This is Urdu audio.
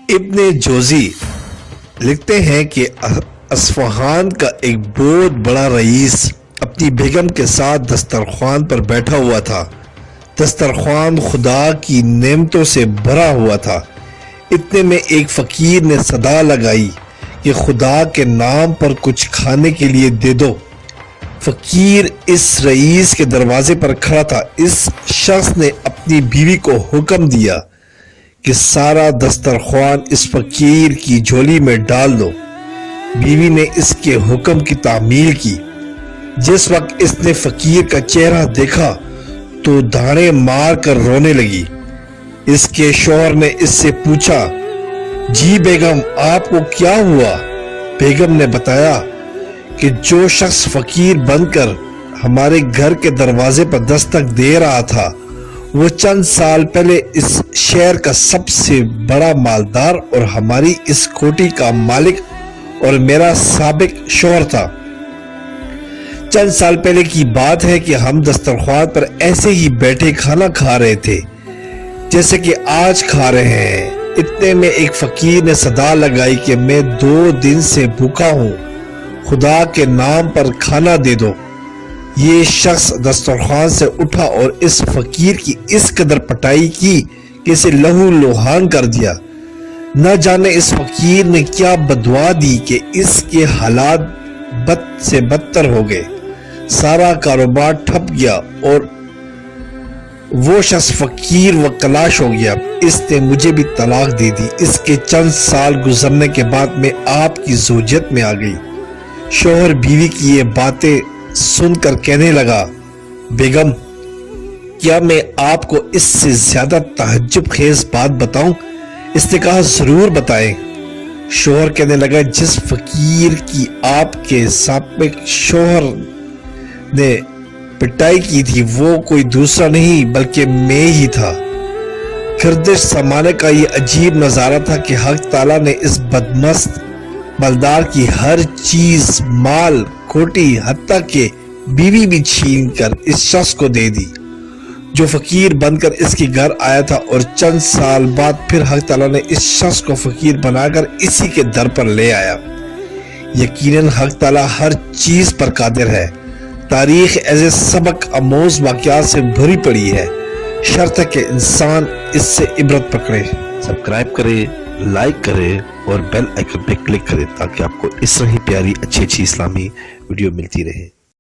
ابن جوزی لکھتے ہیں کہ اصفہان کا ایک بہت بڑا رئیس اپنی بیگم کے ساتھ دسترخوان پر بیٹھا ہوا تھا۔ دسترخوان خدا کی نعمتوں سے بھرا ہوا تھا۔ اتنے میں ایک فقیر نے صدا لگائی کہ خدا کے نام پر کچھ کھانے کے لیے دے دو۔ فقیر اس رئیس کے دروازے پر کھڑا تھا۔ اس شخص نے اپنی بیوی کو حکم دیا کہ سارا دسترخوان اس فقیر کی جھولی میں ڈال دو۔ بیوی نے اس کے حکم کی تعمیل کی۔ جس وقت اس نے فقیر کا چہرہ دیکھا تو دھاڑے مار کر رونے لگی۔ اس کے شوہر نے اس سے پوچھا، جی بیگم آپ کو کیا ہوا؟ بیگم نے بتایا کہ جو شخص فقیر بن کر ہمارے گھر کے دروازے پر دستک دے رہا تھا وہ چند سال پہلے اس شہر کا سب سے بڑا مالدار اور ہماری اس کوٹھی کا مالک اور میرا سابق شوہر تھا۔ چند سال پہلے کی بات ہے کہ ہم دسترخوان پر ایسے ہی بیٹھے کھانا کھا رہے تھے جیسے کہ آج کھا رہے ہیں۔ اتنے میں ایک فقیر نے صدا لگائی کہ میں 2 دن سے بھوکا ہوں، خدا کے نام پر کھانا دے دو۔ یہ شخص دسترخوان سے اٹھا اور اس فقیر کی اس قدر پٹائی کی کہ اسے لہو لہان کر دیا۔ نہ جانے اس فقیر نے کیا بددعا دی کہ اس کے حالات بد سے بدتر ہو گئے۔ سارا کاروبار ٹھپ گیا اور وہ شخص فقیر و کلاش ہو گیا۔ اس نے مجھے بھی طلاق دے دی۔ اس کے چند سال گزرنے کے بعد میں آپ کی زوجیت میں آ گئی۔ شوہر بیوی کی یہ باتیں سن کر کہنے لگا، بیگم کیا میں آپ کو اس سے زیادہ تعجب خیز بات بتاؤں؟ اس نے کہا، ضرور بتائیں۔ شوہر کہنے لگا، جس فقیر کی آپ کے سابق شوہر نے پٹائی کی تھی وہ کوئی دوسرا نہیں بلکہ میں ہی تھا۔ گردش زمانے کا یہ عجیب نظارہ تھا کہ حق تعالیٰ نے اس بدمست مالدار کی ہر چیز، مال، کوٹھی، حتیٰ کہ بیوی بھی چھین کر اس شخص کو دے دی جو فقیر بن کر اس کے گھر آیا تھا، اور چند سال بعد پھر حق تعالیٰ نے اس شخص کو فقیر بنا کر اسی کے در پر لے آیا۔ یقیناً حق تعالیٰ ہر چیز پر قادر ہے۔ تاریخ ایسے سبق آموز واقعات سے بھری پڑی ہے، شرط ہے کہ انسان اس سے عبرت پکڑے۔ سبسکرائب کرے، لائک کرے اور بیل آئیکن پہ کلک کرے تاکہ آپ کو اس طرح ہی پیاری اچھی اسلامی ویڈیو ملتی رہے۔